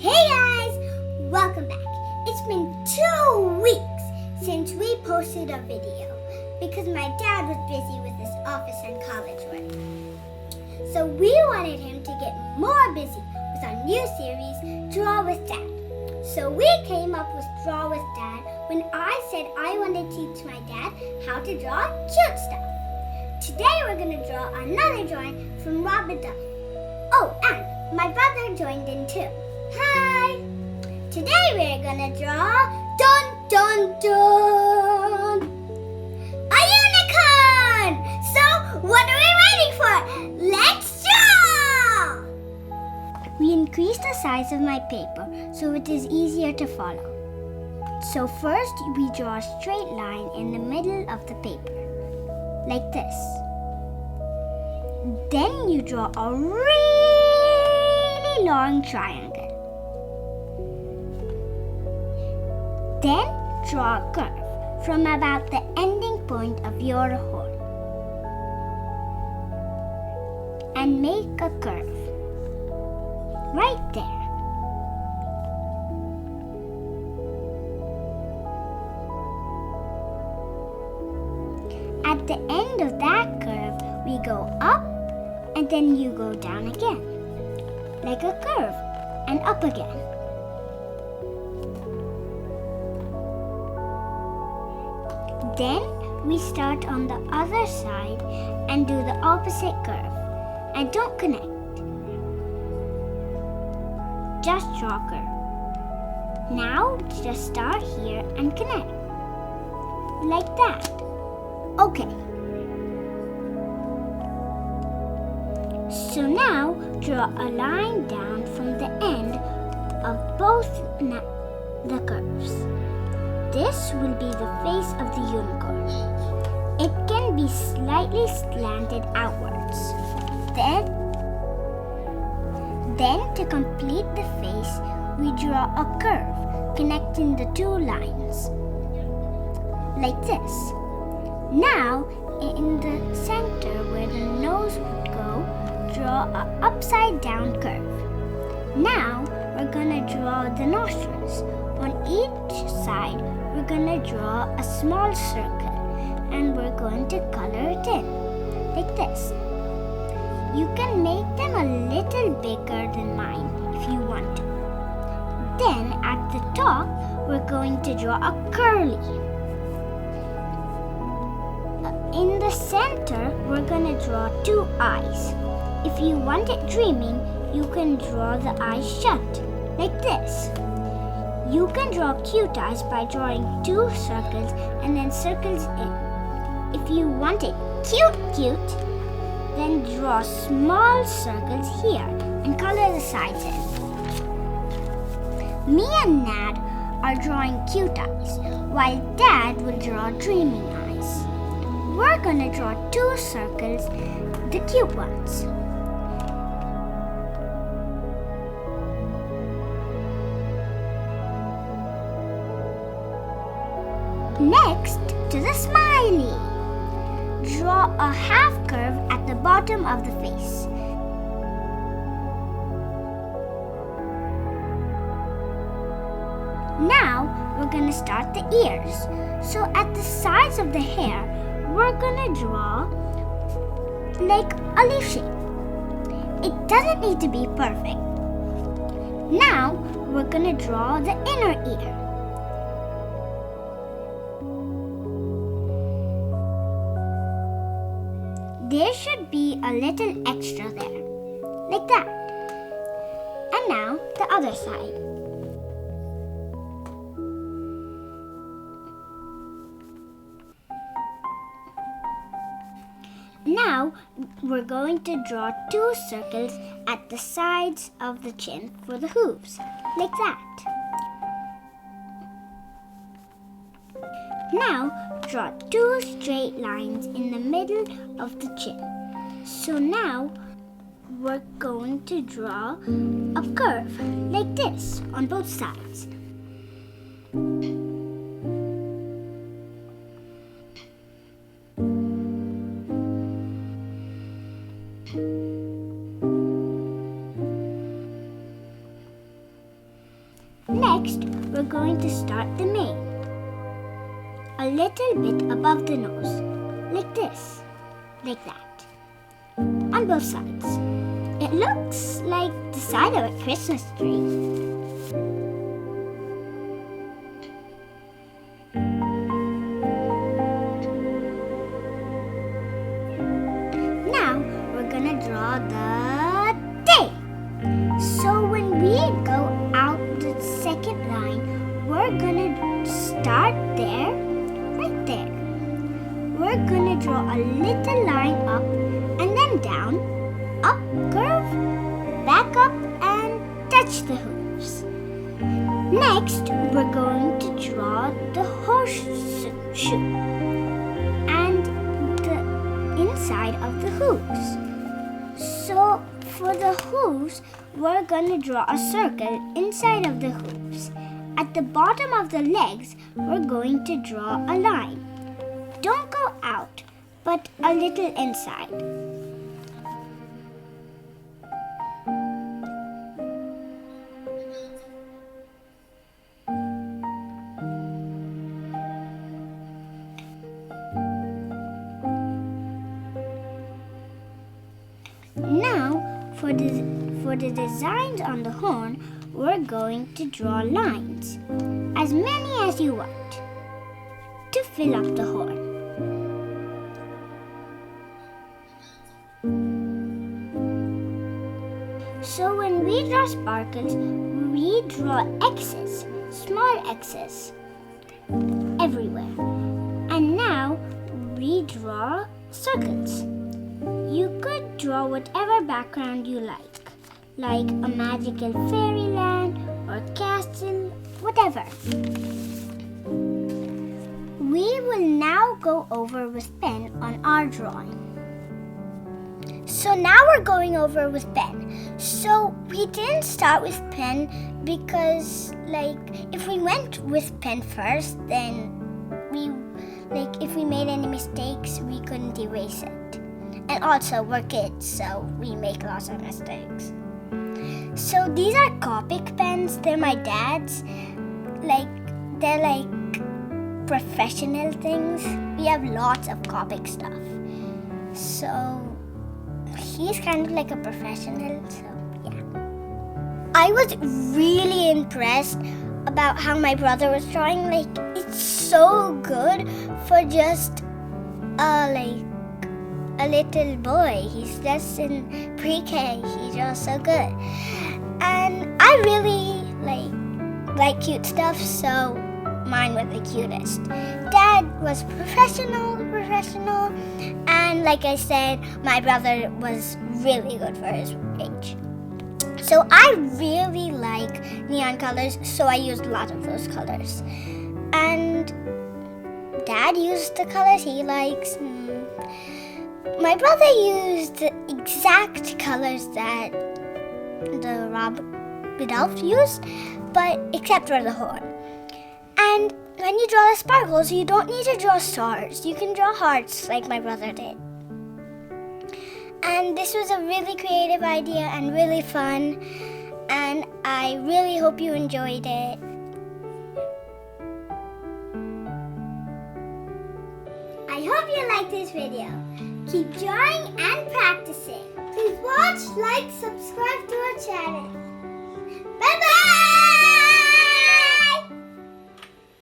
Hey guys! Welcome back. It's been 2 weeks since we posted a video because my dad was busy with his office and college work. So we wanted him to get more busy with our new series, Draw with Dad. So we came up with Draw with Dad when I said I wanted to teach my dad how to draw cute stuff. Today we're going to draw another drawing from Biddulph. Oh, and my brother joined in too. Hi! Today we're gonna draw dun dun dun! A unicorn! So what are we waiting for? Let's draw! We increased the size of my paper so it is easier to follow. So first we draw a straight line in the middle of the paper, like this. Then you draw a really long triangle. Then draw a curve from about the ending point of your hole and make a curve right there. At the end of that curve, we go up and then you go down again, like a curve, and up again. Then we start on the other side and do the opposite curve. And don't connect. Just draw a curve. Now just start here and connect. Like that. Okay. So now draw a line down from the end of both the curves. This will be the face of the unicorn. It can be slightly slanted outwards. Then to complete the face, we draw a curve connecting the two lines, like this. Now, in the center where the nose would go, draw an upside down curve. Now, we're gonna draw the nostrils. On each side, we're gonna draw a small circle and we're going to color it in, like this. You can make them a little bigger than mine if you want to. Then at the top, we're going to draw a curly. In the center, we're gonna draw two eyes. If you want it dreaming, you can draw the eyes shut, like this. You can draw cute eyes by drawing two circles and then circles in. If you want it cute, then draw small circles here and color the sides in. Me and Nad are drawing cute eyes, while Dad will draw dreaming eyes. We're gonna draw two circles, the cute ones. Next, to the smiley. Draw a half curve at the bottom of the face. Now, we're going to start the ears. So at the sides of the hair, we're going to draw like a leaf shape. It doesn't need to be perfect. Now, we're going to draw the inner ear. There should be a little extra there, like that. And now the other side. Now we're going to draw two circles at the sides of the chin for the hooves, like that. Now, draw two straight lines in the middle of the chin. So now, we're going to draw a curve like this on both sides. Next, we're going to start the mane. A little bit above the nose, like this, like that, on both sides. It looks like the side of a Christmas tree. Now, we're gonna draw the tail. So when we go out the second line, we're gonna start there, right there. We're gonna draw a little line up and then down, up, curve, back up, and touch the hooves. Next, we're going to draw the horseshoe and the inside of the hooves. So for the hooves, we're going to draw a circle inside of the hooves. At the bottom of the legs, we're going to draw a line. Don't go out, but a little inside. Now, for the designs on the horn, we're going to draw lines, as many as you want, to fill up the horn. So when we draw sparkles, we draw X's, small X's, everywhere. And now we draw circles. You could draw whatever background you like a magical fairyland or castle, whatever. We will now go over with pen on our drawing. So now we're going over with pen. So we didn't start with pen because if we went with pen first, then if we made any mistakes, we couldn't erase it. And also, we're kids, so we make lots of mistakes. So these are Copic pens. They're my dad's. They're professional things. We have lots of Copic stuff. So he's kind of like a professional, so yeah. I was really impressed about how my brother was drawing. It's so good for just a little boy. He's just in pre-K. He draws so good. And I really like cute stuff, so mine was the cutest. Dad was professional, and like I said, my brother was really good for his age. So I really like neon colors, so I used a lot of those colors. And Dad used the colors he likes. My brother used the exact colors that the Biddulph used, but except for the horn. And when you draw the sparkles, you don't need to draw stars. You can draw hearts like my brother did. And this was a really creative idea and really fun, and I really hope you enjoyed it. I hope you liked this video. Keep drawing and practicing. Please watch, like, subscribe to our channel.